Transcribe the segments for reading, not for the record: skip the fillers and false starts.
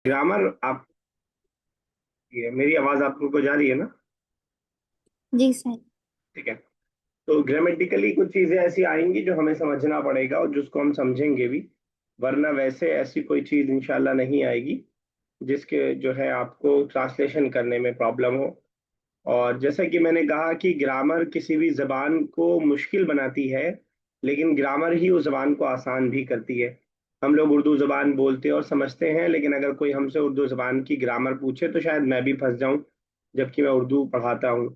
Grammar आप, ये मेरी आवाज आपको जा रही है ना? जी सर। ठीक है। तो ग्रामेटिकली कुछ चीजें ऐसी आएंगी जो हमें समझना पड़ेगा और जिसको हम समझेंगे भी, वरना वैसे ऐसी कोई चीज इंशाल्लाह नहीं आएगी जिसके जो है आपको ट्रांसलेशन करने में प्रॉब्लम हो। और जैसा कि मैंने कहा कि ग्रामर किसी भी जबान को मुश्किल बनाती है, लेकिन ग्रामर ही उस जबान को आसान भी करती है। हम लोग उर्दू जबान बोलते और समझते हैं, लेकिन अगर कोई हमसे उर्दू जबान की ग्रामर पूछे तो शायद मैं भी फंस जाऊं, जबकि मैं उर्दू पढ़ाता हूं।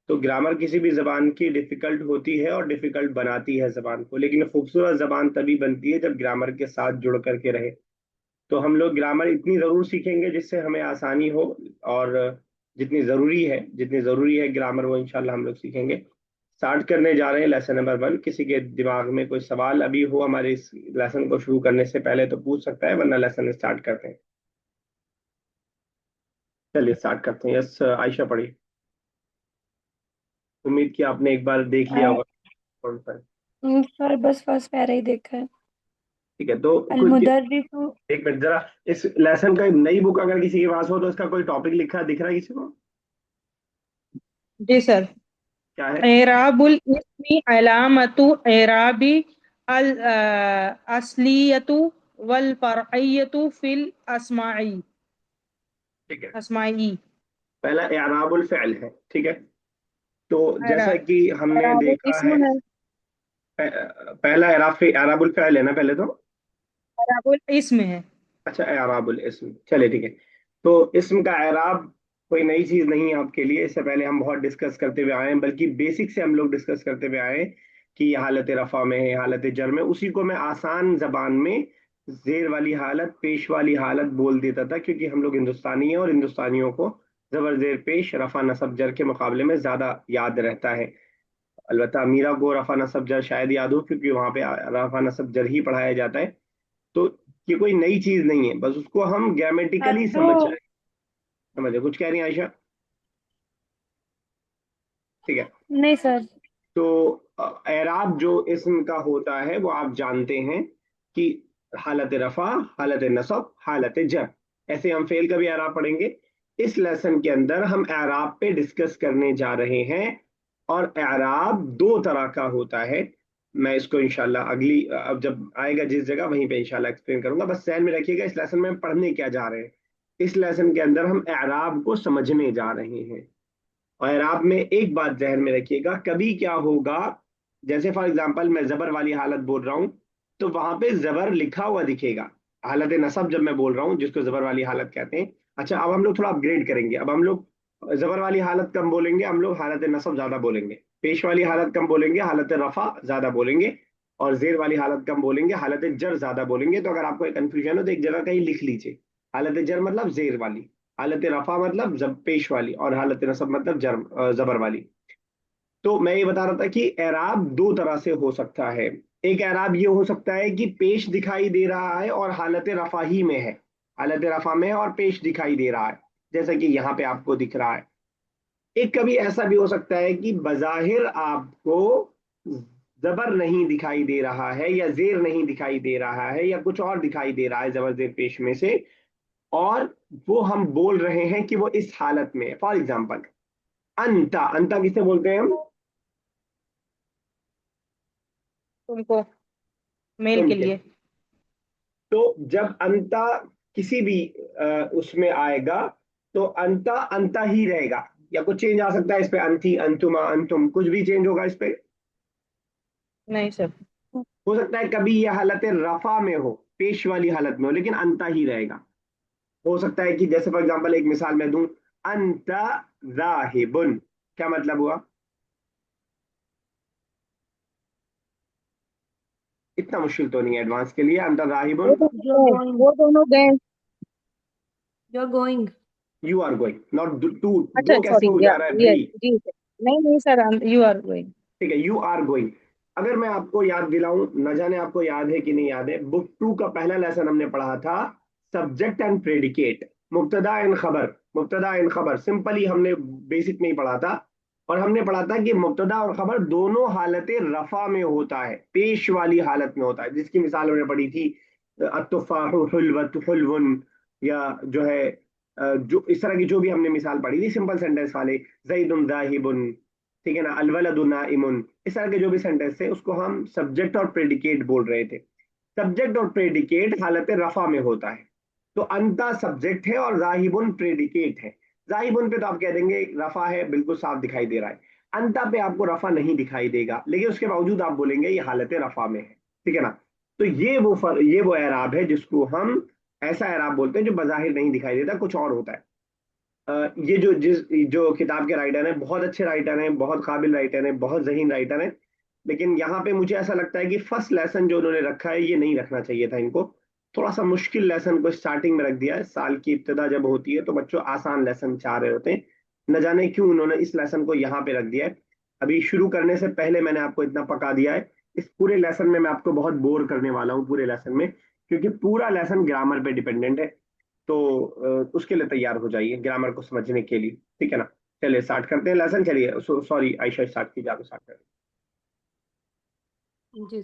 तो ग्रामर किसी भी जबान की डिफिकल्ट होती है और डिफिकल्ट बनाती है जबान को, लेकिन खूबसूरत जबान तभी बनती है जब ग्रामर के साथ जुड़ करके रहे। तो हम लोग ग्रामर इतनी जरूर सीखेंगे जिससे हमें आसानी हो, और जितनी जरूरी है ग्रामर वो इंशाल्लाह हम लोग सीखेंगे। स्टार्ट करने जा रहे हैं लेसन नंबर 1। किसी के दिमाग में कोई सवाल अभी हो हमारे इस लेसन को शुरू करने से पहले तो पूछ सकता है, वरना लेसन स्टार्ट करते हैं। चलिए स्टार्ट करते हैं। यस आयशा पढ़ी। उम्मीद की आपने एक बार देख लिया होगा कौन सा है। सर बस फर्स्ट पैरा ही देखा है। ठीक है, तो अल कुछ मुदर्रिसु। एक मिनट जरा। इस लेसन का नई बुक अगर किसी के पास हो तो इसका कोई टॉपिक लिखा दिख रहा है किसी को? जी सर। क्या है? एराबुल इस्मी अलामतु एराबी अल असलियतु वल फरइयतु फिल अस्माई ठीक है। अस्माई। पहला एराबुल फ़िल है, ठीक है। तो एरा जैसा कि हमने एराबुल देखा है, इस्म है। पहला एराबुल फ़िल है ना पहले तो। एराबुल इस्म है। अच्छा, एराबुल इस्म, चले ठीक है। तो इस्म का एराब कोई नई चीज नहीं है आपके लिए, इससे पहले हम बहुत डिस्कस करते हुए आए हैं, बल्कि बेसिक से हम लोग डिस्कस करते हुए आए हैं कि ये हालत रफा में है, हालत जर में। उसी को मैं आसान जबान में जेर वाली हालत, पेश वाली हालत बोल देता था, क्योंकि हम लोग हिंदुस्तानी हैं और हिंदुस्तानियों को जबर जेर पेश रफा नसब जर के मुकाबले में ज्यादा याद रहता है। अलबत्ता मीरा को रफा नसब जर शायद याद हो, क्योंकि वहां पे रफा नसब जर ही पढ़ाया जाता है। तो ये कोई नई चीज नहीं है, बस उसको हम ग्रामेटिकली तो समझ रहे हैं। समझे? कुछ कह रही हैं आयशा? ठीक है। नहीं सर। तो एराब जो इस्म का होता है वो आप जानते हैं कि हालत रफा, हालत नसब, हालत जर, ऐसे हम फेल का भी एराब पढ़ेंगे। इस लेसन के अंदर हम एराब पे डिस्कस करने जा रहे हैं। और एराब दो तरह का होता है। मैं इसको इंशाल्लाह अगली अब जब आएगा जिस जगह वहीं पे इंशाल्लाह एक्सप्लेन करूंगा। बस ध्यान में रखिएगा इस लेसन में हम पढ़ने क्या जा रहे हैं। इस लेसन के अंदर हम एराब को समझने जा रहे हैं। और आप में एक बात जहन में रखिएगा, कभी क्या होगा, जैसे फॉर एग्जांपल मैं जबर वाली हालत बोल रहा हूं, तो वहां पे जबर लिखा हुआ दिखेगा। हालत नसब जब मैं बोल रहा हूँ, जिसको जबर वाली हालत कहते हैं। अच्छा, अब हम लोग थोड़ा अपग्रेड करेंगे। अब हम लोग जबर वाली हालत कम बोलेंगे, हम लोग हालत नसब ज्यादा बोलेंगे। पेश वाली हालत कम बोलेंगे, हालत रफा ज्यादा बोलेंगे। और जेर वाली हालत कम बोलेंगे, हालत जर ज्यादा बोलेंगे। तो अगर आपको कंफ्यूजन हो तो एक जगह कहीं लिख लीजिए। हालत जर मतलब जेर वाली, हालत रफा मतलब जब पेश वाली, और हालत नसब मतलब जबर वाली। तो मैं ये बता रहा था कि एराब दो तरह से हो सकता है। एक एराब ये हो सकता है कि पेश दिखाई दे रहा है और हालत रफा ही में है, हालत रफा में है और पेश दिखाई दे रहा है, जैसा कि यहाँ पे आपको दिख रहा है। एक कभी ऐसा भी हो सकता है कि बजाहिर आपको जबर नहीं दिखाई दे रहा है, या जेर नहीं दिखाई दे रहा है, या कुछ और दिखाई दे रहा है जबर जेर पेश में से, और वो हम बोल रहे हैं कि वो इस हालत में है। फॉर एग्जाम्पल, अंता, अंता किसे बोलते हैं हम? तुमको मेल तुम के के। लिए। तो जब अंता किसी भी उसमें आएगा, तो अंता अंता ही रहेगा, या कुछ चेंज आ सकता है इस पे? अंती, अंतुमा, अंतुम, कुछ भी चेंज होगा इस पे? नहीं सर। हो सकता है कभी यह हालत रफा में हो, पेश वाली हालत में हो, लेकिन अंता ही रहेगा। हो सकता है कि जैसे फॉर एग्जाम्पल एक मिसाल मैं दूं, अंता जाहिबुन, क्या मतलब हुआ? इतना मुश्किल तो नहीं है एडवांस के लिए। अंता जाहिबुन, जो गोइंग। वो दोनों गए। जो going. You are going, not to. अच्छा दो कैसे सॉरी, हो या जा रहा है ये भाई? जी सर। नहीं नहीं सर, यू आर गोइंग। ठीक है, यू आर गोइंग। अगर मैं आपको याद दिलाऊं, न जाने आपको याद है कि नहीं याद है, बुक 2 का पहला लेसन हमने पढ़ा था, सब्जेक्ट एंड प्रेडिकेट, मुब्तदा एंड खबर। मुब्तदा एंड खबर सिंपली हमने बेसिक में ही पढ़ा था। और हमने पढ़ा था कि मुब्तदा और खबर दोनों हालतें रफा में होता है, पेश वाली हालत में होता है, जिसकी मिसाल हमने पढ़ी थी, अत्तुफाहु हुल्वतु हुल्वुन, या जो है जो इस तरह की जो भी हमने मिसाल पढ़ी थी सिंपल सेंटेंस वाले, ज़ैदुन ज़ाहिबुन, ठीक है ना, अलवलदु नाइमुन, इस तरह के जो भी सेंटेंस थे उसको हम सब्जेक्ट और प्रेडिकेट बोल रहे थे। सब्जेक्ट और प्रेडिकेट हालत रफा में होता है। तो अंता सब्जेक्ट है और जाहिबुन प्रेडिकेट है। जाहिबुन पे तो आप कह देंगे रफा है, बिल्कुल साफ दिखाई दे रहा है। अंता पे आपको रफा नहीं दिखाई देगा, लेकिन उसके बावजूद आप बोलेंगे ये हालत रफा में है, ठीक है ना। तो ये वो एराब है जिसको हम ऐसा एराब बोलते हैं जो बज़ाहिर नहीं दिखाई देता, कुछ और होता है। ये जो किताब के राइटर हैं, बहुत अच्छे राइटर हैं, बहुत काबिल राइटर हैं, बहुत जहीन राइटर हैं, लेकिन यहाँ पे मुझे ऐसा लगता है कि फर्स्ट लेसन जो उन्होंने रखा है ये नहीं रखना चाहिए था इनको। थोड़ा सा मुश्किल लेसन को स्टार्टिंग में रख दिया है। साल की इब्तिदा जब होती है तो बच्चों आसान लेसन चाह रहे होते हैं, न जाने क्यों उन्होंने इस लेसन को यहाँ पे रख दिया है। अभी शुरू करने से पहले मैंने आपको इतना पका दिया है, इस पूरे लेसन में मैं आपको बहुत बोर करने वाला हूँ पूरे लेसन में, क्योंकि पूरा लेसन ग्रामर पे डिपेंडेंट है। तो उसके लिए तैयार हो जाइए ग्रामर को समझने के लिए, ठीक है ना। चलिए स्टार्ट करते हैं लेसन। चलिए सॉरी आयशा, स्टार्ट कीजिए, आप स्टार्ट करें। जी।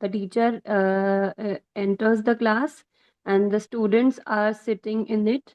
The teacher enters the class and the students are sitting in it.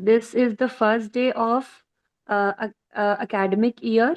This is the first day of academic year.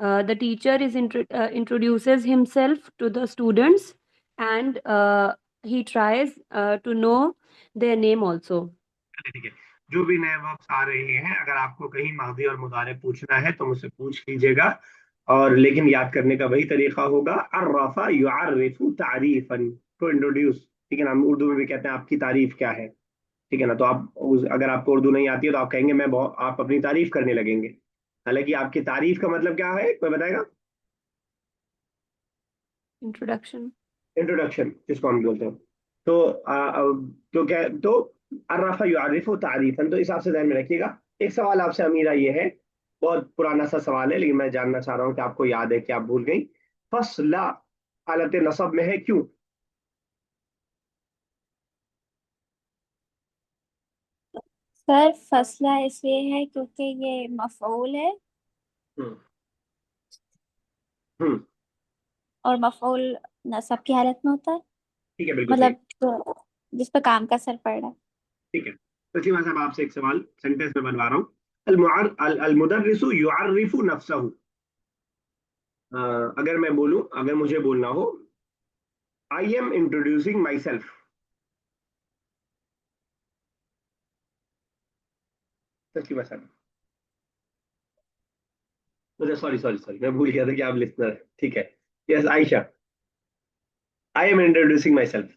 The teacher introduces himself to the students and he tries to know their name also. चलिए ठीक है। जो भी नए verbs आ रहे हैं, अगर आपको कहीं माजी और मुदारे पूछना है तो मुझसे पूछ लीजिएगा, और लेकिन याद करने का वही तरीका होगा, अर्रफा युअर्रिफु तारीफन, टू इंट्रोड्यूस, ठीक है ना। हम उर्दू में भी कहते हैं आपकी तारीफ क्या है, ठीक है ना। तो अगर आपको उर्दू नहीं आती है तो आप कहेंगे आप अपनी तारीफ करने लगेंगे। हालांकि आपकी तारीफ का मतलब क्या है, कोई बताएगा? Introduction. इंट्रोडक्शन जिसको हम बोलते हैं। तो तो क्या तो अर्रफा युअर्रिफु तारीफन, तो इस हिसाब से ध्यान में रखिएगा। एक सवाल आपसे अमीरा ये है, बहुत पुराना सा सवाल है, लेकिन मैं जानना चाह रहा हूँ कि आपको याद है कि आप भूल गई। फसला हालत नसब में है, क्यों? सर फसला इसलिए है क्योंकि ये मफऊल है हम्म। हम्म। और मफऊल नसब की हालत में होता है, ठीक है, बिल्कुल सही। मतलब जिस पर काम का असर पड़ रहा है। ठीक है, तो जी मैं साहब आपसे एक सवाल सेंटेंस में बनवा रहा हूँ। अलमुदर्रिसु युअर्रिफु नफ्सहु। अगर मैं बोलूं, अगर मुझे बोलना हो, I am introducing my self, सच्ची बात है। मुझे सॉरी सॉरी सॉरी, मैं भूल गया था कि आप लिसनर हैं, ठीक है। Yes Ayesha, I am introducing my self.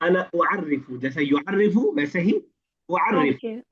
अना उअर्रिफु, जैसे युअर्रिफु वैसे ही उअर्रिफ, Okay.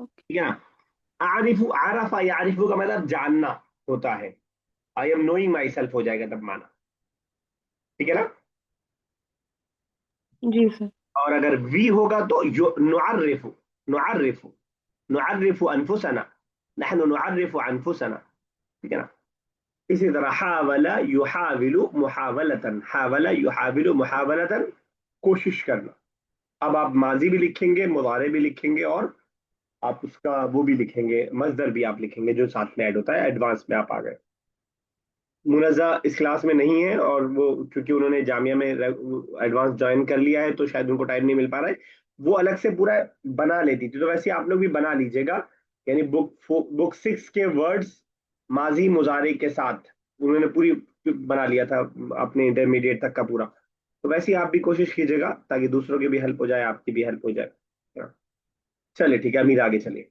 Okay. ठीक है ना। आरिफु, आरफा यारिफु का मतलब जानना होता है। I am knowing my self हो जाएगा तब माना, ठीक है ना। जी सर. और अगर वी होगा तो यो नुअर्रिफु, नुअर्रिफु, नुअर्रिफु अनफुसना, नहनु नुअर्रिफु अनफुसना, ठीक है ना। इसी तरह हावला युहाविलु मुहावलतन, हावला युहाविलु मुहावलतन, कोशिश करना। अब आप माजी भी लिखेंगे, मुदारे भी लिखेंगे, और आप उसका वो भी लिखेंगे, मजदर भी आप लिखेंगे जो साथ में ऐड होता है। एडवांस में आप आ गए। मुनज़्ज़ा इस क्लास में नहीं है, और वो क्योंकि उन्होंने जामिया में एडवांस ज्वाइन कर लिया है तो शायद उनको टाइम नहीं मिल पा रहा है। वो अलग से पूरा बना लेती थी, तो वैसे आप लोग भी बना लीजिएगा। यानी बुक 6 के वर्ड्स माजी मुजारे के साथ उन्होंने पूरी बना लिया था अपने इंटरमीडिएट तक का पूरा। तो वैसे ही आप भी कोशिश कीजिएगा ताकि दूसरों की भी हेल्प हो जाए, आपकी भी हेल्प हो जाए। हाँ, चलिए ठीक है, अमीर आगे चलिए।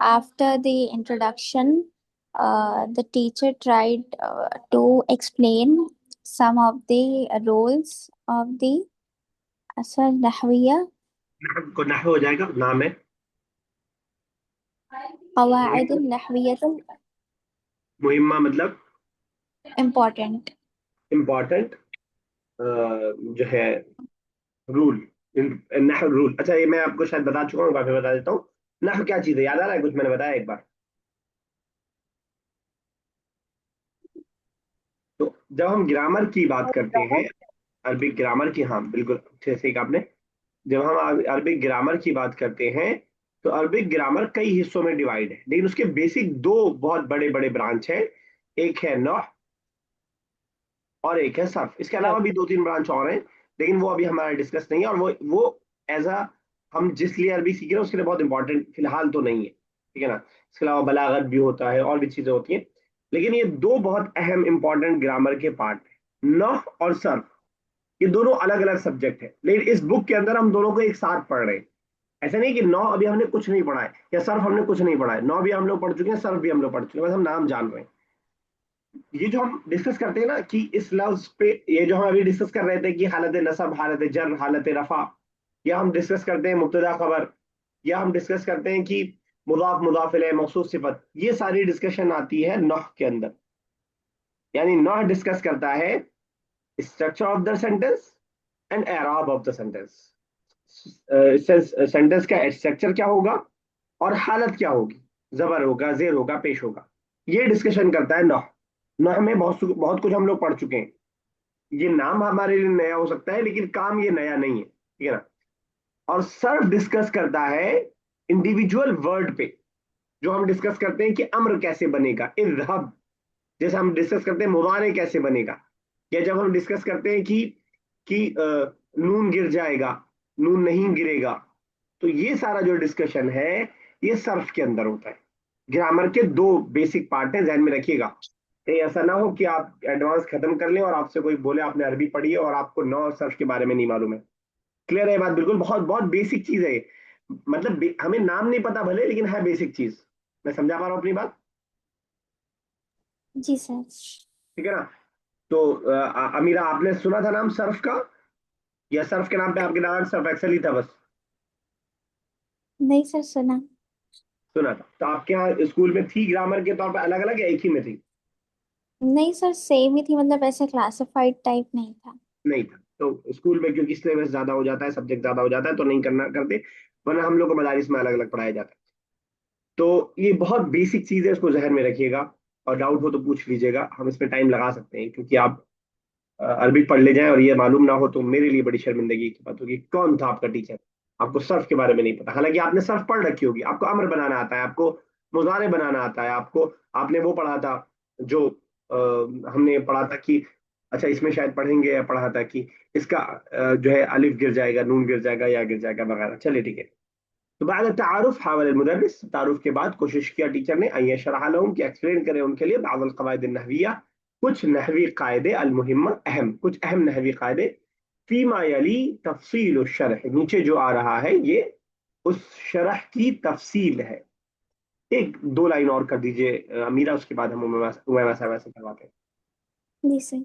After the introduction, the teacher tried to explain some of the rules of the नहविया को नहव हो जाएगा, नाम है। कवाइद नहवियत मुहिम्मा मतलब इम्पोर्टेंट। इम्पोर्टेंट, जो है रूल, नहव रूल। अच्छा ये मैं आपको शायद बता चुका हूँ, काफी बता देता हूँ। नहव क्या चीज है, याद आ रहा है कुछ मैंने बताया एक बार? तो जब हम ग्रामर की बात करते हैं, अरबिक ग्रामर की, हाँ बिल्कुल अच्छे से कहा आपने। जब हम अरबिक ग्रामर की बात करते हैं तो अरबिक ग्रामर कई हिस्सों में डिवाइड है, लेकिन उसके बेसिक दो बहुत बड़े बड़े ब्रांच है। एक है नह और एक है सर्फ। इसके अलावा भी दो तीन ब्रांच और हैं, लेकिन वो अभी हमारा डिस्कस नहीं है, और वो एज अ हम जिस लिए अरबी सीख रहे हैं उसके लिए बहुत इंपॉर्टेंट फिलहाल तो नहीं है, ठीक है ना। इसके अलावा बलागत भी होता है और भी चीजें होती हैं, लेकिन ये दो बहुत अहम इंपॉर्टेंट ग्रामर के पार्ट है, नह और सर्फ। ये दोनों अलग अलग सब्जेक्ट है, लेकिन इस बुक के अंदर हम दोनों को एक साथ पढ़ रहे हैं। ऐसा नहीं कि नौ अभी हमने कुछ नहीं पढ़ा है या सर्फ हमने कुछ नहीं पढ़ा है, नौ भी हम लोग पढ़ चुके हैं, सर्फ भी हम लोग पढ़ चुके हैं, बस हम नाम जान रहे हैं। ये जो हम डिस्कस करते हैं ना कि इस लफ्ज पे, ये जो हम अभी डिस्कस कर रहे थे कि हालत नसब, हालत जर, हालत रफा, या हम डिस्कस करते हैं मुब्तदा खबर, या हम डिस्कस करते हैं कि मुदाफ मुदाफ इलैह मखसूस सिफत, ये सारी डिस्कशन आती है नह के अंदर। यानी नह डिस्कस करता है structure of the sentence and एराब ऑफ द सेंटेंस। सेंटेंस का स्ट्रक्चर क्या होगा और हालत क्या होगी, जबर होगा, जेर होगा, पेश होगा, ये डिस्कशन करता है नह। नह में बहुत बहुत कुछ हम लोग पढ़ चुके हैं। ये नाम हमारे लिए नया हो सकता है, लेकिन काम ये नया नहीं है, ठीक है ना। और सर्फ डिस्कस करता है इंडिविजुअल वर्ड पे, जो हम डिस्कस करते हैं कि अम्र कैसे बनेगा, इज़हब, जैसे हम डिस्कस करते हैं मुजारे कैसे बनेगा, या जब हम डिस्कस करते हैं कि नून गिर जाएगा, नून नहीं गिरेगा। तो ये सारा जो डिस्कशन है ये सर्फ के अंदर होता है। ग्रामर के दो बेसिक पार्ट हैं, ध्यान में रखिएगा। कहीं ऐसा ना हो कि आप एडवांस खत्म कर लें और आपसे कोई बोले आपने अरबी पढ़ी है और आपको नौ और सर्फ के बारे में नहीं मालूम है। क्लियर है ये बात? बिल्कुल, बहुत बहुत बेसिक चीज है ये। मतलब हमें नाम नहीं पता भले, लेकिन है बेसिक चीज। मैं समझा पा रहा हूँ अपनी बात? जी सर। ठीक है ना। तो अमीरा, आपने सुना था नाम सर्फ का, या सर्फ के नाम पे आपके नाम सर्फ एक्सेल ही था बस? नहीं सर सुना। सुना था। तो आपके यहाँ स्कूल में थी ग्रामर के तौर पे अलग अलग या एक ही में थी? नहीं सर सेम ही थी, मतलब ऐसे क्लासिफाइड टाइप नहीं था। नहीं था। तो स्कूल में क्योंकि सिलेबस ज्यादा हो जाता है, सब्जेक्ट ज्यादा हो जाता है, तो नहीं करना करते, वरना हम लोग को मदारिस में अलग अलग पढ़ाया जाता है। तो ये बहुत बेसिक चीज है, इसको जहन में रखिएगा, और डाउट हो तो पूछ लीजिएगा, हम इसमें टाइम लगा सकते हैं। क्योंकि आप अरबिक पढ़ ले जाएं और ये मालूम ना हो तो मेरे लिए बड़ी शर्मिंदगी की बात होगी, कौन था आपका टीचर, आपको सर्फ के बारे में नहीं पता। हालांकि आपने सर्फ पढ़ रखी होगी, आपको अमर बनाना आता है, आपको मुजारे बनाना आता है, आपको, आपने वो पढ़ा था जो हमने पढ़ा था कि, अच्छा इसमें शायद पढ़ेंगे, या पढ़ा था कि इसका जो है अलिफ गिर जाएगा, नून गिर जाएगा, या गिर जाएगा वगैरह। चलिए ठीक है। तो बाद तारुफ हावल मुदर्रिस, तारुफ के बाद कोशिश किया टीचर ने अन यशरह लहुम, कि एक्सप्लेन करें उनके लिए बाज़ क़वाइद नहविया, कुछ नहवी कायदे, अल मुहिम्मा अहम, कुछ अहम नहवी कायदे, फीमा यली तफसील शरह, नीचे जो आ रहा है ये उस शरह की तफसील है। एक दो लाइन और कर दीजिए अमीरा, उसके बाद हम उमैमा साहबा से करवाते हैं। जी सर।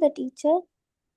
the teacher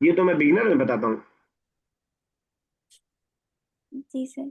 ये तो मैं बिगिनर में बताता हूँ। जी sir.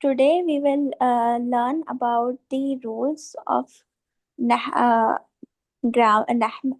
Today we will learn about the rules of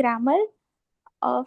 grammar of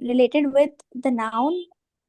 related with the noun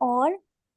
or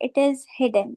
it is hidden.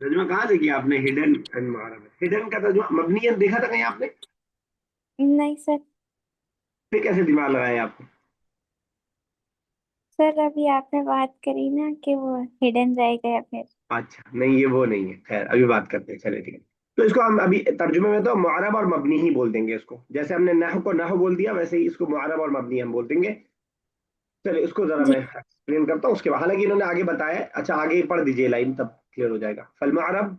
तर्जुमा कहाँ से किया आपने हिडन एंड महारब? हिडन का तर्जुमा मबनियन देखा था कहीं आपने? नहीं सर। फिर कैसे दिमाग लगाया आपने? सर अभी आपने बात करी ना कि वो हिडन रहेगा या फिर। अच्छा नहीं, ये वो नहीं है, खैर अभी बात करते हैं, चले ठीक है। तो इसको हम अभी तर्जुमे में तो मुअरब और मबनी ही बोल देंगे इसको, जैसे हमने नहव को नहव बोल दिया, वैसे ही इसको मुअरब और मबनी हम बोल देंगे। चलिए उसको जरा जी। मैं एक्सप्लेन करता हूँ उसके बाद, हालांकि इन्होंने आगे बताया है। अच्छा आगे पढ़ दीजिए लाइन, तब क्लियर हो जाएगा। फलमारब।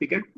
ठीक है।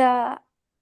the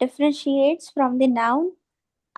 differentiates from the noun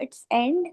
its end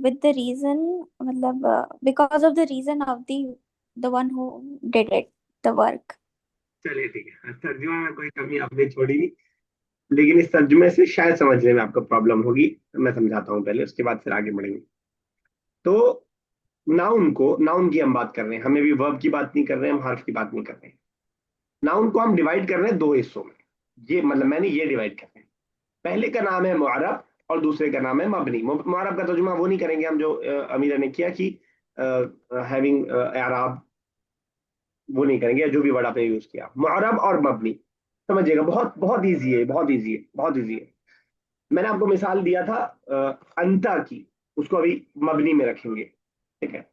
with the reason मतलब because of the reason of the one who did it the work. चलिए ठीक है, तर्जुमा में कोई कमी आपने छोड़ी नहीं, लेकिन इस तर्जुमे से शायद समझने में आपको प्रॉब्लम होगी। मैं समझाता हूँ पहले, उसके बाद फिर आगे बढ़ेंगे। तो नाउन की हम बात कर रहे हैं, हमें भी वर्ब की बात नहीं कर रहे हैं, हम हर्फ की बात नहीं कर रहे हैं। नाउन को हम डिवाइड कर रहे हैं दो हिस्सों में। ये मतलब मैंने ये डिवाइड कर रहे हैं। पहले का नाम है मुअर्रब और दूसरे का नाम है मबनी। मुअर्रब का तर्जुमा वो नहीं करेंगे हम जो अमीरा ने किया कि हैविंग एराब, वो नहीं करेंगे, जो भी वर्ड आपने यूज किया। मुअर्रब और मबनी समझिएगा, बहुत बहुत ईजी है, बहुत ईजी है, बहुत ईजी है। मैंने आपको मिसाल दिया था अंता की, उसको अभी मबनी में रखेंगे। ठीक है,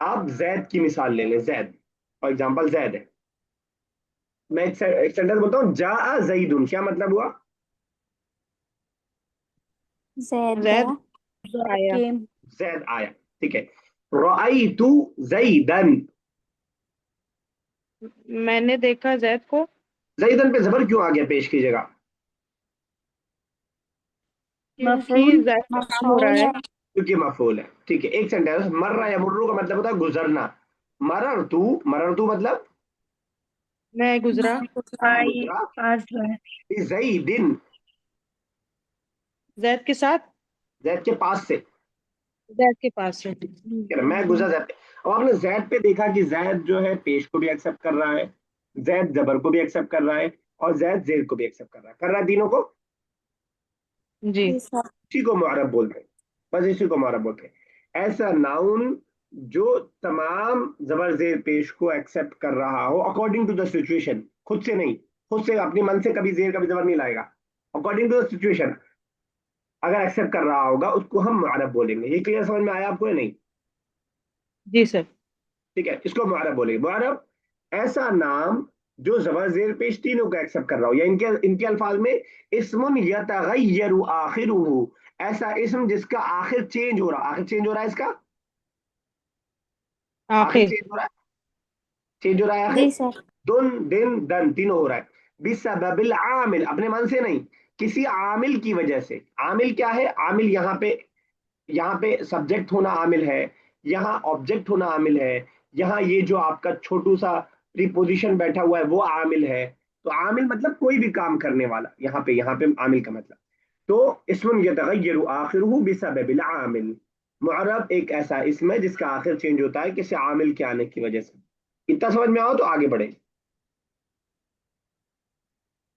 आप जैद की मिसाल ले लें। जैद फॉर एग्जाम्पल, जैद है। मैं एक सेंटेंस बोलता हूँ, जा जईदुन, क्या मतलब हुआ? ज़ैद जैद गया. आया। came. जैद आया। ठीक है। रअयतु जईदन, मैंने देखा जैद को। जईदन पे जबर क्यों आ गया पेश की जगह? क्योंकि मफूल. जैद का काम हो रहा मफऊल है। है. क्योंकि मफूल है। ठीक है, एक सेंटेंस, मर्रा या मुर्रू का मतलब होता है गुजरना। मररतु, मररतु मतलब मैं गुजरा। मैं I गुजरा। passed by. जईदिन, जैद के साथ। जैद के पास से, जैद के पास से। कह रहा, मैं गुजरा जैद पे। अब आपने जैद पे देखा कि जैद जो है पेश को भी एक्सेप्ट कर रहा है, जैद जबर को भी एक्सेप्ट कर रहा है, और जैद जेर को भी एक्सेप्ट कर रहा है तीनों को। जी। जी सर. इसी को मुअर्रब बोलते हैं, बस इसी को मुअर्रब बोलते हैं। ऐसा नाउन जो तमाम जबर जेर पेश को एक्सेप्ट कर रहा हो अकॉर्डिंग टू द सिचुएशन, खुद से नहीं, खुद से अपनी मन से कभी जेर कभी जबर नहीं लाएगा। अकॉर्डिंग टू द सिचुएशन अगर एक्सेप्ट कर रहा होगा उसको हम मुअर्रब बोलेंगे। ये क्लियर समझ में आया आपको या नहीं? जी सर। ठीक है, इसको मुअर्रब बोलेंगे। मुअर्रब ऐसा नाम जो जबर जेर पेश तीनों को एक्सेप्ट कर रहा हो, या इनके इनके अल्फाज में, इस्मुन यतगय्यरु आखिरुहु, ऐसा इस्म जिसका आखिर चेंज हो रहा, आखिर चेंज हो रहा है इसका, आखिर आखिर। चेंज हो रहा है, चेंज हो रहा है आखिर। जी सर. दुन दिन दन तीनों हो रहा है। बिसबबिल आमिल, अपने मन से नहीं, किसी आमिल की वजह से। आमिल क्या है? आमिल यहाँ पे सब्जेक्ट होना आमिल है, यहाँ ऑब्जेक्ट होना आमिल है, यहाँ ये जो आपका छोटू सा प्रीपोजिशन बैठा हुआ है वो आमिल है। तो आमिल मतलब कोई भी काम करने वाला, यहाँ पे आमिल का मतलब। तो इस्मुन यतगय्यरु आखिरुहु बिसबबिल आमिल। मुअर्रब एक ऐसा इसम है जिसका आखिर चेंज होता है किसी आमिल के आने की वजह से। इतना समझ में आओ तो आगे बढ़े।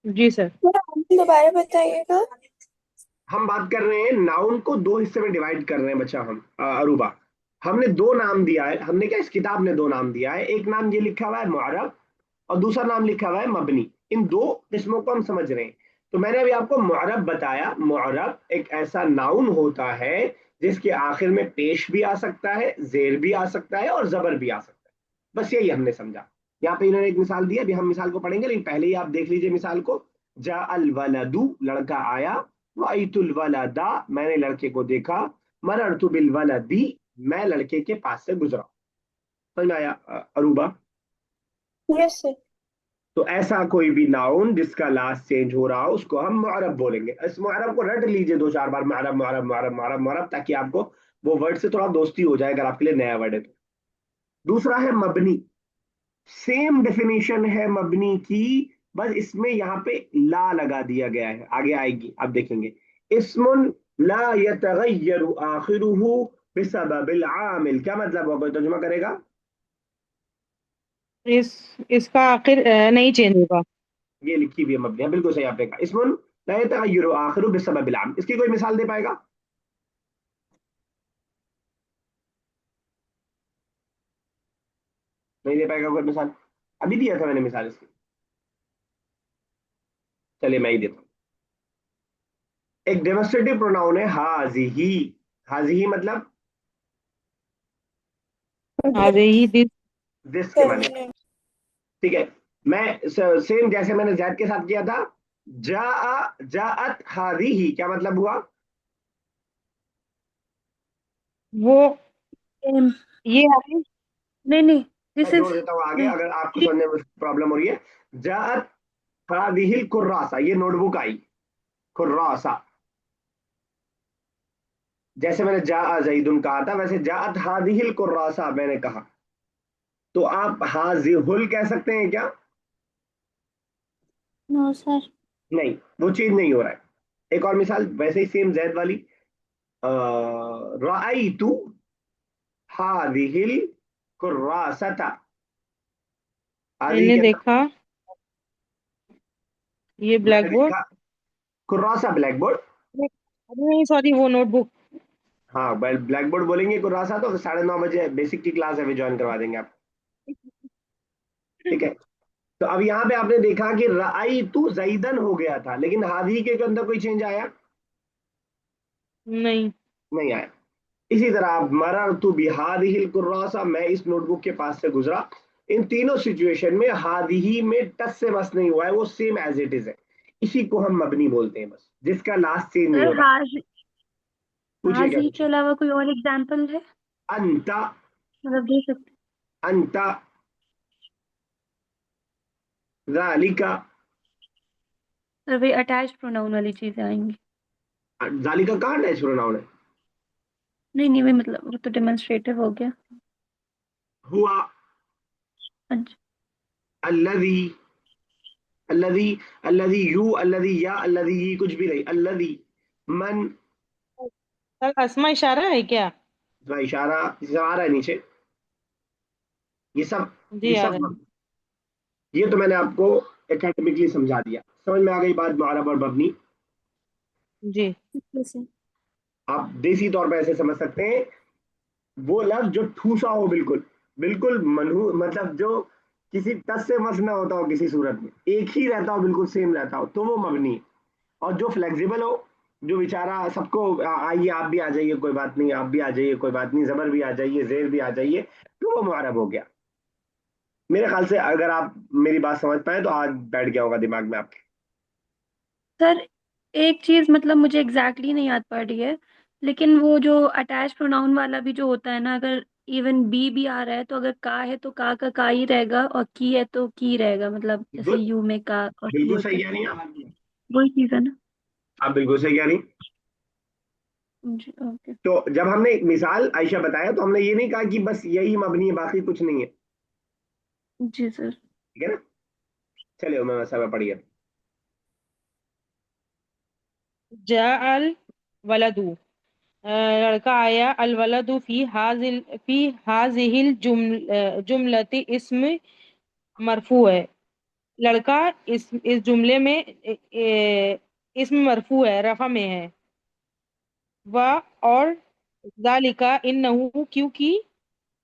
जी सर। दोबारा बताइएगा. हम बात कर रहे हैं नाउन को दो हिस्से में डिवाइड कर रहे हैं बच्चा, हम अरूबा। हमने दो नाम दिया है, हमने क्या, इस किताब ने दो नाम दिया है। एक नाम ये लिखा हुआ है मुअर्रब, और दूसरा नाम लिखा हुआ है मबनी। इन दो किस्मों को हम समझ रहे हैं। तो मैंने अभी आपको मुअर्रब बताया। मुअर्रब एक ऐसा नाउन होता है जिसके आखिर में पेश भी आ सकता है, जेर भी आ सकता है, और जबर भी आ सकता है। बस यही हमने समझा। यहाँ पे इन्होंने एक मिसाल दी है, अभी हम मिसाल को पढ़ेंगे, लेकिन पहले ही आप देख लीजिए मिसाल को। जा अल वलदू, लड़का आया। रअयतुल वलदा, मैंने लड़के को देखा। मररतु बिल वलदी, मैं लड़के के पास से गुजरा। समझ में आया अरूबा? Yes sir. तो ऐसा कोई भी नाउन जिसका लास्ट चेंज हो रहा हो उसको हम मुअर्रब बोलेंगे। इस मुअर्रब को रट लीजिए दो चार बार, मुअर्रब मुअर्रब मुअर्रब मुअर्रब मुअर्रब, ताकि आपको वो वर्ड से थोड़ा दोस्ती हो जाए, अगर आपके लिए नया वर्ड है तो। दूसरा है मबनी। सेम डेफिनेशन है मबनी की, बस इसमें यहाँ पे ला लगा दिया गया है, आगे आएगी आप देखेंगे। इस्मुन ला यतगय्यरु आखिरुहु बिसबबिल आमिल, क्या मतलब होगा? तर्जुमा करेगा। इसका आखिर नहीं चेंज होगा। ये लिखी हुई है मबनी, हाँ, बिल्कुल सही आपने कहा। इस्मुन ला यतगय्यरु आखिरुहु बिसबबिल आमिल, इसकी कोई मिसाल दे पाएगा? नहीं दे पाएगा कोई मिसाल? अभी दिया था मैंने मिसाल इसकी। चलिए मैं ही देता हूँ। एक डेमोस्ट्रेटिव प्रोनाउन है हाजिही। हाजिही मतलब आ रही दिस के माने, ठीक है। मैं सेम जैसे मैंने जैद के साथ किया था, जा जाअत हादिही क्या मतलब हुआ? वो सेम। ये आई। नहीं नहीं, मैं दिस जोड़ इज, देता हूँ आगे नहीं अगर आपको ये, समझने में प्रॉब्लम हो रही है। जाअत हादिहिल कुर्रासा, ये नोटबुक आई, कुर्रासा। जैसे मैंने जा जईदुन कहा था, वैसे जाअत हादिहिल कुर्रासा मैंने कहा। तो आप हाजिहुल कह सकते हैं क्या? No sir. नहीं, वो चीज नहीं हो रहा है। एक और मिसाल वैसे ही सेम जैद वाली, राइतु हादिहिल कुर्रासता। हादी मैंने के अंदर देखा ये ब्लैक मैंने बोर्ड। देखा, कुर्रासा ब्लैक बोर्ड। नहीं सॉरी, वो नोटबुक। हाँ, ब्लैक बोर्ड बोलेंगे कुर्रासा तो 9:30 बजे बेसिक की क्लास है, भी ज्वाइन करवा देंगे आप। ठीक है। तो अब यहाँ पे आपने देखा कि राई तू जईदन हो गया था, लेकिन हादी के अंदर कोई चेंज आया? नहीं। नहीं आया। इसी तरह आप मरर तू बिहादिहिल कुर्रासा, मैं इस नोटबुक के पास से गुजरा। इन तीनों सिचुएशन में हादिही में टच से बस नहीं हुआ है, वो सेम एज इट इज है। इसी को हम मबनी बोलते हैं, बस जिसका लास्ट चेंज नहीं सर हो रहा। हाज, पूछिए क्या हाजी के पूछिए। अलावा कोई और एग्जांपल है? अंता, मतलब दे सकते अंता, जालिका। हैं? सर वही अटैच प्रोनाउन वाली चीजें आएंगी। जालिका कहाँ अटैच प्रोनाउन है? नहीं नहीं, वही मतलब वो तो डेमोन्स्ट्रेटिव हो गया। हुआ, अच्छा। अल्लदी, अल्लदी, अल्लदी यू, अल्लदी या, अल्लदी ये कुछ भी नहीं, अल्लदी, मन। सर अस्मा इशारा है क्या? इसका इशारा इसे आ रहा है नीचे। ये सब, ये जी आ रहा सब, ये तो मैंने आपको एकेडमिकली समझा दिया, समझ में आ गई बात मुआरब और मबनी। है जी। सर आप देसी तौर पे ऐसे समझ सकते हैं, वो लफ्ज जो ठूसा हो, बिल्कुल बिल्कुल मनहू, मतलब जो किसी टस से मस ना होता हो, किसी सूरत में एक ही रहता हो, बिल्कुल सेम रहता हो, तो वो मबनी है। और जो फ्लेक्सिबल हो, जो बेचारा सबको आइए आप भी आ जाइए कोई बात नहीं, आप भी आ जाइए कोई बात नहीं, जबर भी आ जाइए, जेर भी आ जाइए, तो वो मुआरब हो गया। मेरे ख्याल से अगर आप मेरी बात समझ पाए तो आज बैठ गया होगा दिमाग में आपके। सर एक चीज मतलब मुझे एग्जैक्टली exactly नहीं याद पड़ रही है, लेकिन वो जो अटैच प्रोनाउन वाला भी जो होता है ना, अगर इवन बी भी आ रहा है तो अगर का है तो का ही रहेगा, और की है तो की रहेगा, मतलब जैसे बिल्कुल, यू में का और की बिल्कुल होता सही है। कह रही हैं आप। वही चीज है ना? आप बिल्कुल सही कह रही हैं। जी ओके। तो जब हमने एक मिसाल आयशा बताया, तो हमने ये नहीं कहा कि बस यही मबनी है बाकी कुछ नहीं है। जी सर। ठीक है ना? चलिए मैं मसला पढ़िए। जा अल वलदू, लड़का आया। अल वलदू फी हाजिहिल जुमलती इस्म मरफू है। लड़का इस जुमले में इस्म मरफू है, रफा में है। व और जालिका इन्नहु, क्योंकि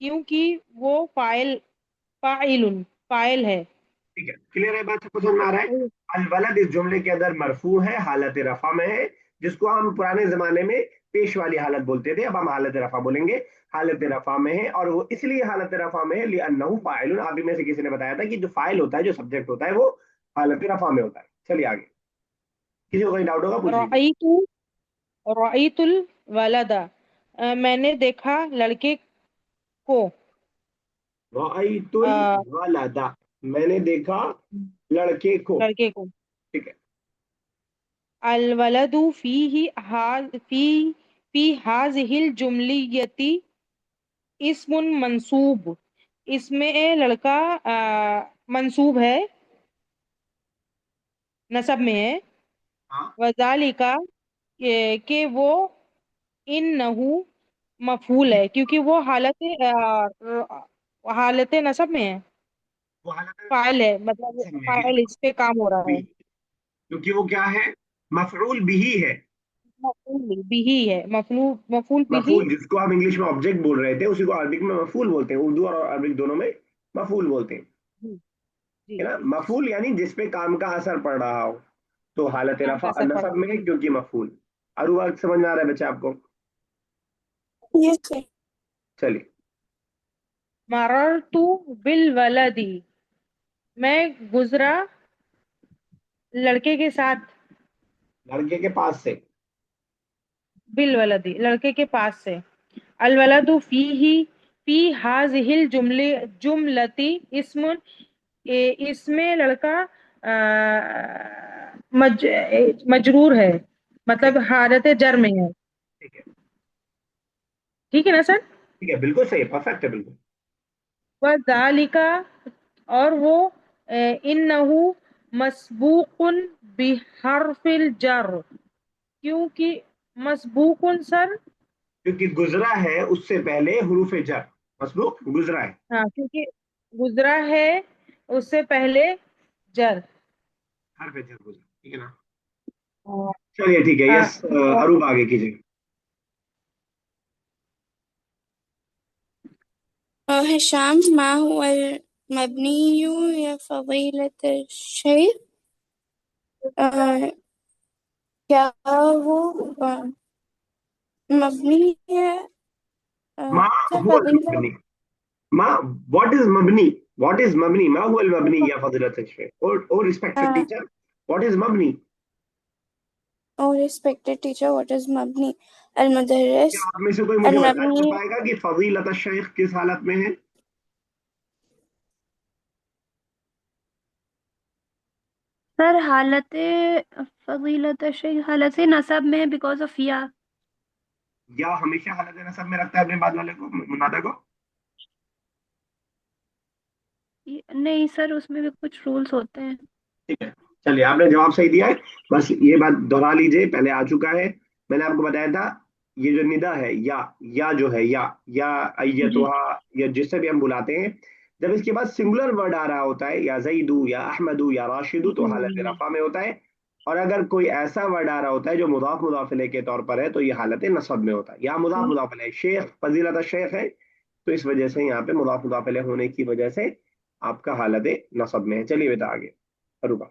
क्योंकि वो फाइलुन फाइल है। ठीक है, क्लियर है बात, सबको समझ में आ रहा है? अल वलद इस जुमले के अंदर मरफू है, हालत रफा में है, जिसको हम पुराने जमाने में पेश वाली हालत बोलते थे, अब हम हालत रफा बोलेंगे। हालत रफा में है, और वो इसलिए हालत रफा में है लिअन्नहु फाइलुन, आप ही में से किसी ने बताया था कि जो फाइल होता है, जो सब्जेक्ट होता है, वो हालत रफा में होता है। चलिए आगे, किसी को कोई डाउट होगा पूछ लीजिए। रअयतु रअयतुल वलदा, मैंने देखा लड़के को। रअयतुल अ, वलदा, मैंने देखा लड़के को। लड़के को। ठीक है। अल वलदु फी हाजिहिल जुमलियती इस्मुन मंसूब, इसमें लड़का मंसूब है, नसब में है। हाँ, वजालिका के वो इन्नहु मफूल है, क्योंकि वो हालत नसब में है। वो हालत फाइल है, मतलब में है, फाइल इस पे काम हो रहा भी, है। क्योंकि वो क्या है, मफरूल बिही है। मफूल बिही है, मफूल बिही। मफूल, जिसको हम इंग्लिश में ऑब्जेक्ट बोल रहे थे, उसी को अरबिक में मफूल बोलते हैं, उर्दू और अरबिक दोनों में मफूल बोलते हैं। जी है जी। ना? मफूल यानी जिसपे काम का असर पड़ रहा हो, तो हालत काम का रफा असर पड़ नसब रहा में है, क्योंकि मफूल। अरुआ समझ में आ रहा है बच्चे आपको? Yes sir. चलिए, मररतु बिल वलदी, मैं गुजरा लड़के के साथ। लड़के के पास से। बिल वलदी, लड़के के पास से। अल वलदु फी हाजिहिल जुमलती इस्मुन, इसमें लड़का मजरूर है, मतलब हालत जर में है। ठीक है। ठीक है ना सर? ठीक है, बिल्कुल सही है, परफेक्ट है बिल्कुल। वह जालिका, और वो इन्नहु मसबूकुन बिहरफिल जर, क्योंकि मसबूकुन सर। क्योंकि गुजरा है उससे पहले हरूफ जर, मसबूक गुजरा है। हाँ, क्योंकि गुजरा है उससे पहले जर। हर पे जर गुजरा, ठीक है ना। हाँ। चलिए ठीक है, हाँ, यस अरूप आगे कीजिए। हिशाम, मा हुआ मबनी या फजीलत शेख? क्या वो मबनी है मा या हुआ फजीलत? मबनी। मा, व्हाट इज मबनी? व्हाट इज मबनी? मा हुआ मबनी या फजीलत शेख? और रिस्पेक्टेड टीचर, व्हाट इज मबनी? और रिस्पेक्टेड टीचर, व्हाट इज मबनी? अल क्या मुदर्रिस। आप में से कोई मुझे अल बता मबनी। पाएगा कि फजीलत शेख किस हालत में है? सर हालत फजीलत शेख हालत से नसब में है बिकॉज ऑफ या। या हमेशा हालत नसब में रखता है अपने बाद वाले को, मुनादा को? नहीं सर, उसमें भी कुछ रूल्स होते हैं। ठीक है, चलिए आपने जवाब सही दिया है। बस ये बात दोहरा लीजिए, पहले आ चुका है। मैंने आपको बताया था, ये जो निदा है या जो है या जी। अय्यतुहा, या जिससे भी हम बुलाते हैं, जब इसके बाद सिंगुलर वर्ड आ रहा होता है, या जईदू या अहमदू या राशिदू, तो हालत जी। रफा में होता है। और अगर कोई ऐसा वर्ड आ रहा होता है जो मुदाफ मुदाफ इलैह के तौर पर है, तो ये हालत नसब में होता है। यहाँ मुदाफ मुदाफ इलैह शेख, फजीलत शेख है, तो इस वजह से यहाँ पे मुदाफ मुदाफ इलैह होने की वजह से आपका हालत नसब में है। चलिए बेटा आगे, अरूबा।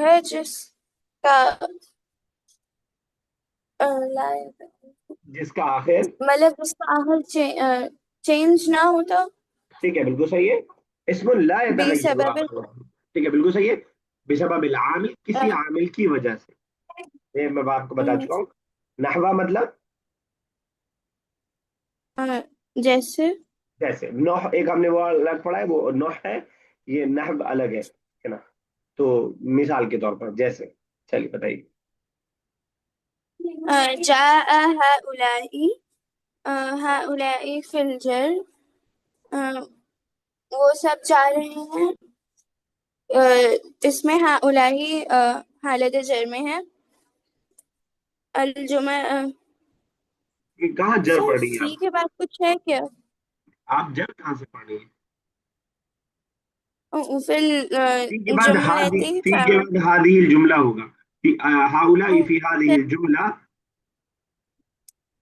है जिसका ला जिसका आखिर, मतलब जिसका आखिर चेंज ना होता। ठीक है बिल्कुल सही है। इसमें ला यतगय्यरु बेसबब आखिरुहु, ठीक है बिल्कुल सही है। बिसबबिल आमिल, किसी आमिल की वजह से। ये मैं आपको बता चुका हूँ। नहवा मतलब जैसे जैसे, नौह एक हमने वो अलग पढ़ा है, वो नौह है। ये नहव अलग है ना। तो मिसाल के तौर पर जैसे, चलिए बताइए। जाअ हाउलाई हाउलाई फिल जर वो सब जा रहे हैं। इसमें हाउलाई हालत जर में है। अलजुमा ये कहाँ जर सर पढ़ रही है फी आप? के बाद कुछ है क्या? आप जर कहाँ से पढ़ रही है? फी के फिर बाद हादी, जुमलती फी के बाद हादी जुमला होगा। फी हाउलाई फी हादी जुमला।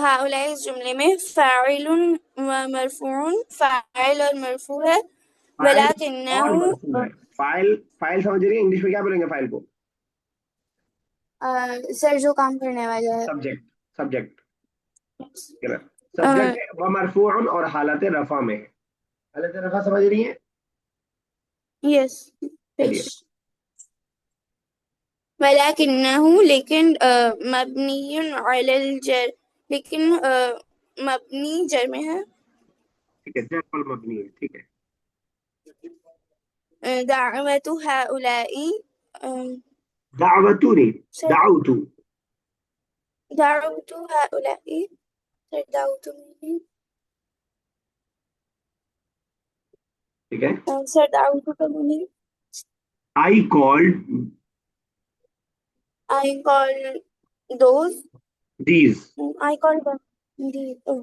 हाउलाई इस जुमले में फ़ाइलुन व मरफ़ूउन, फ़ाइल और मरफ़ू है। फाइल और वलाकिन्नहु मरफू है। फाइल, फाइल समझ रही है? इंग्लिश में क्या बोलेंगे फाइल को? सर जो काम करने वाला है। सब्जेक्ट, सब्जेक्ट, सब्जेक्ट है, वह मरफूउन और हालत रफा में है। हालत रफा समझ रही है? यस पेश। चलिए। वलाकिन्नहु लेकिन मबनियुन अलल जर, लेकिन मबनी जर में है। ठीक है, जर पर मबनी है, ठीक है। दावतु हाउलाई दावतू नहीं, सर दाउतू। दावतु हाउलाई सर दावतु नहीं ठीक है। सर दावतु का नहीं। I called I call those these. I call them indeed. Oh.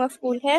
मफूल है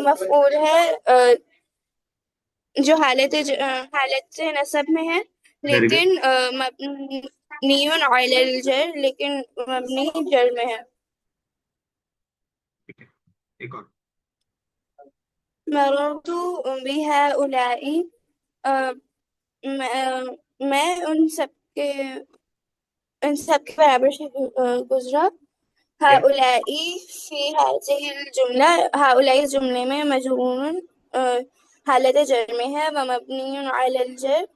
मफूल है जो हालत हालत से नसब में है, वेरी गुड। लेकिन मबनियुन अलल जर, लेकिन मबनी जर में है। ठीक है, एक और। मररतु बिहाउलाई, अ, मैं उन सब के बराबर से गुजरा। यस, हाउलाई फी हाज़िहिल जुमला, हाउलाई इस जुमले में मजरूरन हालत जर में है, व मबनियुन अलल जर,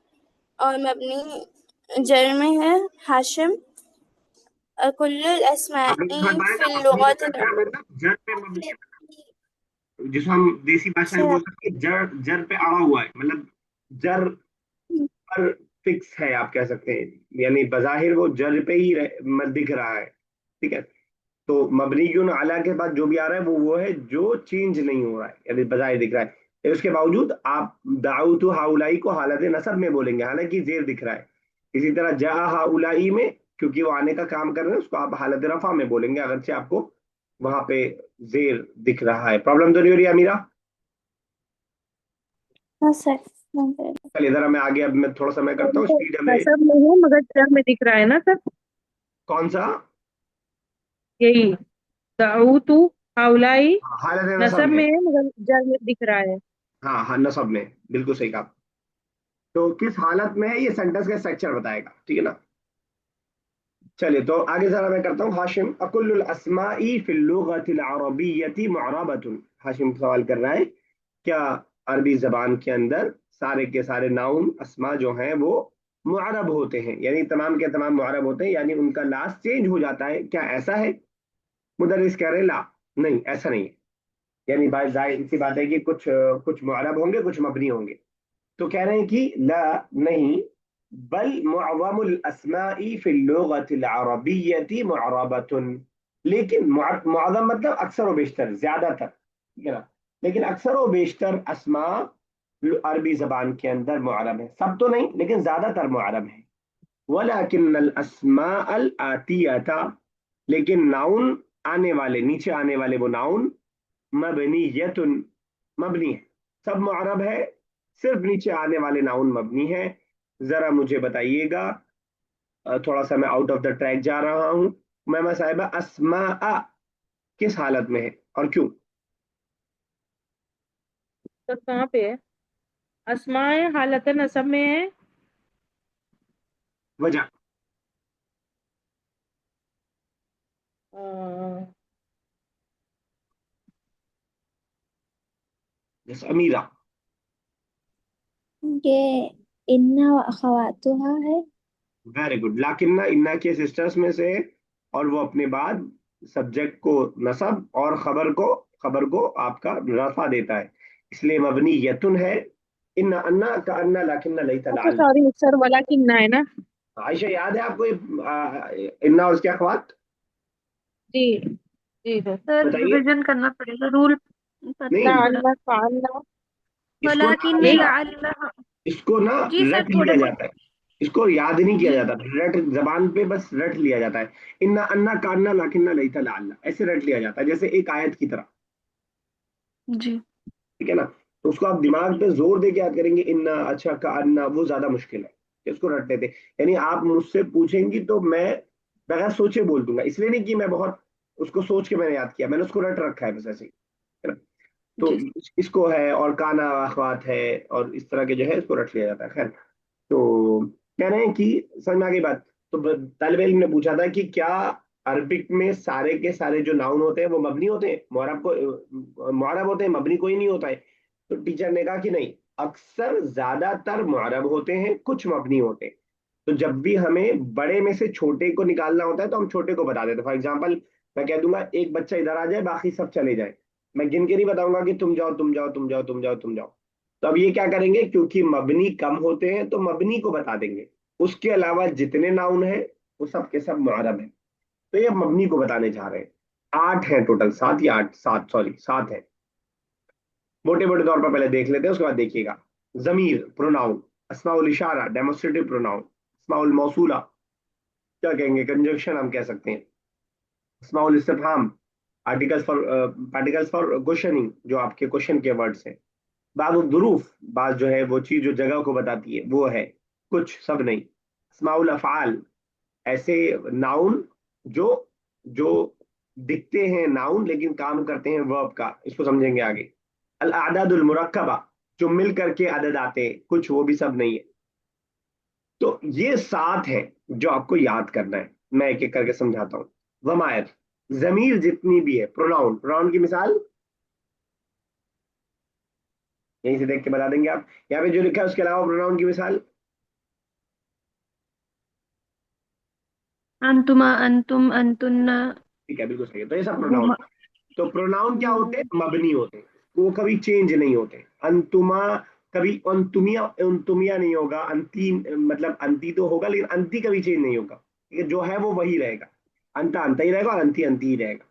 और मबनी जर में है। हाशिम कुल्लुल आपने अस्माई बताया ना, फिल मबनी का लुगातिल, क्या मतलब, जड़ पे मबनी है, जिसको हम देसी भाषा में बोल सकते हैं जड़, जड़ पे अड़ा हुआ है, मतलब जड़ पर फिक्स है, आप कह सकते हैं, यानी बजाहिर वो जड़ पे ही दिख रहा है। ठीक है, तो मबनी क्यों आला के बाद जो भी आ रहा है वो है जो चेंज नहीं हो रहा है, यानी बजाय दिख रहा है। फिर उसके बावजूद आप दाऊतु हाउलाई को हालत नसब में बोलेंगे, हालांकि जेर दिख रहा है। इसी तरह जा हाउलाई में, क्योंकि वो आने का काम कर रहे हैं, उसको आप हालत रफा में बोलेंगे, अगरचे आपको वहां पे जेर दिख रहा है। प्रॉब्लम तो नहीं हो रही अमीरा? हाँ सर, समझ रहे हैं। चलिए जरा मैं आगे, अब मैं थोड़ा सा मैं करता हूँ स्पीड हमें। नसब में है मगर जर में दिख रहा है ना सर, कौन सा? यही दाऊतु हाउलाई हालत नसब नसब में। में है मगर जर में दिख रहा है। हाँ हाँ, नसब में, बिल्कुल सही कहा। तो किस हालत में है, ये सेंटेंस का स्ट्रक्चर बताएगा, ठीक है ना। चलिए तो आगे जरा मैं करता हूँ। हाशिम अकुल्लुल अस्माई फिल लुगतिल अरबिय्यति मुअरबतुन। हाशिम सवाल कर रहा है, क्या अरबी जबान के अंदर सारे के सारे नाउन अस्मा जो हैं वो मुअरब होते हैं, यानी तमाम के तमाम मुअरब होते हैं, यानी उनका लास्ट चेंज हो जाता है, क्या ऐसा है? मुदर्रिस कह रहे हैं, ला, नहीं ऐसा नहीं है। यानी बात जाहिर सी बात है कि कुछ मुअरब होंगे, कुछ मबनी होंगे। तो कह रहे हैं कि ला, नहीं, बल मुअव्वमुल अस्माई फिल लुगतिल अरबिय्यति मुअरबतुन। लेकिन मुअव्वम मतलब अक्सर व बेशतर, ज्यादातर, ठीक है ना। लेकिन अक्सर व बेशतर अस्मा अरबी जबान के अंदर मुअरब है, सब तो नहीं लेकिन ज्यादातर मुअरब है। वलाकिन्नल अस्माअल आतियता, लेकिन नाउन आने वाले, नीचे आने वाले वो नाउन, मबनीयतुन, मबनी है। सब मुअरब है, सिर्फ नीचे आने वाले नाउन मबनी है। जरा मुझे बताइएगा, थोड़ा सा मैं आउट ऑफ द ट्रैक जा रहा हूं। मैमा साहिबा, अस्मा किस हालत में है और क्यों? तो कहाँ पे है? अस्माए हालत नसब में है। वजह? अ, जैसे अमीरा। ये इन्ना व अखवातुहा है। वेरी गुड, लाकिन्ना इन्ना के सिस्टर्स में से है, और वो अपने बाद सब्जेक्ट को नसब और खबर को आपका रफा देता है, इसलिए मबनी यतुन है। इन्ना अन्ना का अन्ना, लाकिन्ना लैता अच्छा लाल। सॉरी सर, वाला किन्ना है ना। आयशा, याद है आपको इन्ना और उसके अखवात? जी जी सर। सर बताइए। रिविजन करना पड़ेगा रूल, पता ना नहीं नहीं, पड़ा। अन्ना फान्ना, इसको ना वलाकिन यही। अमीरा, जअल्ना, इसको ना जी सर रट थोड़े लिया बहुत। जाता है, इसको याद नहीं किया जी जाता, रट जबान पे बस रट लिया जाता है। इन्ना अन्ना कान्ना लाकिन्ना लैता लाल, ऐसे रट लिया जाता है, जैसे एक आयत की तरह, जी ठीक है ना। तो उसको आप दिमाग पे जोर दे के याद करेंगे, इन्ना अच्छा का अन्ना, वो ज्यादा मुश्किल है कि उसको रटते थे। यानी आप मुझसे पूछेंगी तो मैं बगैर सोचे बोल दूंगा, इसलिए नहीं कि मैं बहुत उसको सोच के मैंने याद किया, मैंने उसको रट रखा है बस ऐसे ही, है ना। तो जी इसको है, और काना अखवात है, और इस तरह के जो है इसको रट लिया जाता है। खैर, तो कह रहे हैं कि समझ में आ गई बात। तो तालिब इल्म ने पूछा था कि क्या अरबिक में सारे के सारे जो नाउन होते हैं वो मबनी होते हैं, मुअरब होते हैं, मबनी कोई नहीं होता है? तो टीचर ने कहा कि नहीं, अक्सर ज्यादातर मुअरब होते हैं, कुछ मबनी होते हैं। तो जब भी हमें बड़े में से छोटे को निकालना होता है तो हम छोटे को बता देते हैं। फॉर एग्जाम्पल, मैं कह दूंगा एक बच्चा इधर आ जाए, बाकी सब चले जाए, मैं गिन के नहीं बताऊंगा कि तुम जाओ तुम जाओ तुम जाओ तुम जाओ तुम जाओ। तो अब ये क्या करेंगे, क्योंकि मबनी कम होते हैं तो मबनी को बता देंगे, उसके अलावा जितने नाउन हैं वो सब के सब मुअरब हैं। तो ये मबनी को बताने जा रहे हैं। 8 हैं टोटल, 7 या 8, 7 सॉरी 7 है। मोटे मोटे तौर पर पहले देख लेते हैं, उसके बाद देखिएगा। जमीर प्रोनाउन, अस्माउल इशारा डेमोस्ट्रेटिव प्रोनाउन, अस्माउल मौसूला क्या कहेंगे, कंजंक्शन हम कह सकते हैं, अस्माउल इस्तिफहाम पार्टिकल्स फॉर क्वेश्चनिंग, जो आपके क्वेश्चन के वर्ड्स हैं। बाद दुरूफ, बाद जो है वो चीज जो जगह को बताती है वो है, कुछ सब नहीं। अस्माउल अफआल, ऐसे नाउन जो जो दिखते हैं नाउन लेकिन काम करते हैं वर्ब का, इसको समझेंगे आगे। अल आदादुल मुरक्कबा, जो मिल करके अदद आते हैं कुछ, वो भी सब नहीं है। तो ये 7 है जो आपको याद करना है। मैं एक एक करके समझाता हूँ। वमायर, जमीर जितनी भी है, प्रोनाउन, प्रोनाउन की मिसाल यहीं से देख के बता देंगे आप। यहाँ पे जो लिखा है उसके अलावा प्रोनाउन की मिसाल। अंतुमा, अंतुम, अंतुन्ना, ठीक है, बिल्कुल सही है। तो ये सब प्रोनाउन। हुमा। तो प्रोनाउन क्या होते हैं? मबनी होते हैं, वो कभी चेंज नहीं होते। अंतुमा, कभी अंतुमिया, अंतुमिया नहीं होगा। अंती, मतलब अंती तो होगा लेकिन अंती कभी चेंज नहीं होगा। ठीक है, जो है वो वही रहेगा। अंता अंता ही रहेगा और अंती अंती ही रहेगा।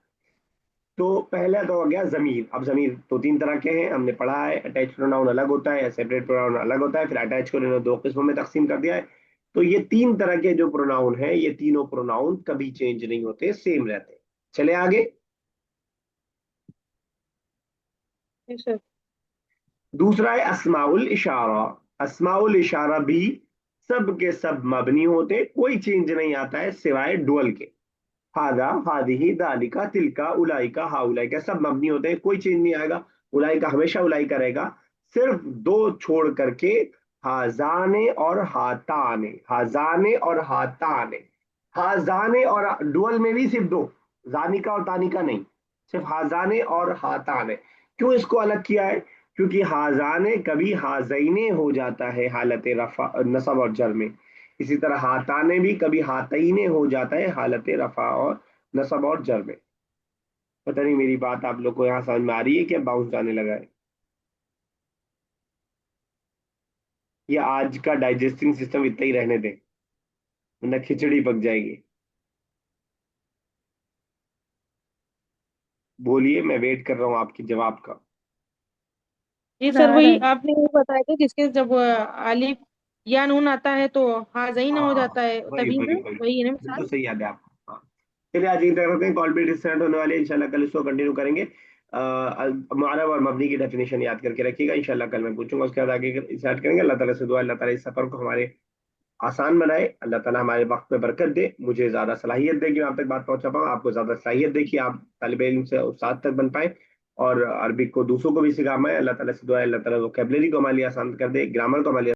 तो पहला तो हो गया जमीर। अब जमीर तो 3 तरह के हैं, हमने पढ़ा है। अटैच प्रोनाउन अलग होता है, सेपरेट प्रोनाउन अलग होता है। फिर अटैच को इन्होंने 2 किस्मों में तकसीम कर दिया है। तो ये 3 तरह के जो प्रोनाउन है, ये तीनों प्रोनाउन कभी चेंज नहीं होते, सेम रहते हैं। चले आगे। जी सर। दूसरा है अस्माउल इशारा। अस्माउल इशारा भी सब के सब मबनी होते हैं, कोई चेंज नहीं आता है सिवाय डुअल के। हादा, हादिही, दालिका, तिलका, उलाइका, हाउलाइका, सब मबनी होते हैं, कोई चेंज नहीं आएगा। उलाइका हमेशा उलाइका रहेगा। सिर्फ 2 छोड़ करके, हाजाने और हाताने, हाजाने और हाताने। हाजाने और डुअल में भी सिर्फ 2, जानिका और तानिका नहीं, सिर्फ हाजाने और हाताने। क्यों इसको अलग किया है? क्योंकि हाजाने कभी हाजैने हो जाता है हालत रफा, नसब और जर में। इसी तरह हाताने भी कभी हातईने हो जाता है हालत रफा और नसब और जर में। पता नहीं मेरी बात आप लोग को यहाँ समझ में आ रही है क्या? बाउंस जाने लगा है? ये आज का डाइजेस्टिंग सिस्टम इतना ही रहने दें, वरना खिचड़ी पक जाएगी। बोलिए, मैं वेट कर रहा हूँ आपके जवाब का। जी सर सर, आ रहा वही है। आपने ये बताया था जिसके जब अलिफ या नून आता है तो हाज़इन हाँ हो हाँ, जाता है, वही तभी वही ना, वही, वही है ना बिल्कुल मिसाल। सही याद है आपको। हाँ, चलिए आज यहीं तक रखते हैं। कॉल भी डिस्कनेक्ट होने वाली है इंशाल्लाह। कल इसको कंटिन्यू करेंगे। मुआरब और मबनी की डेफिनेशन याद करके रखिएगा, इंशाल्लाह कल मैं पूछूंगा, उसके बाद आगे स्टार्ट करेंगे। अल्लाह ताला से दुआ, अल्लाह ताला इस सफर को हमारे आसान बनाए। अल्लाह ताला हमारे वक्त में बरकत दे, मुझे ज्यादा सलाहियत दे कि मैं आप तक बात पहुंचा पाऊँ, आपको ज्यादा सलाहियत दे कि आप तालिब इल्म से उस्ताद तक बन पाए और अरबिक को दूसरों को भी सिखा पाए। अल्लाह ताला से दुआ है, अल्लाह ताला वोकैबलरी को हमारे लिए आसान कर दे, ग्रामर को हमारे लिए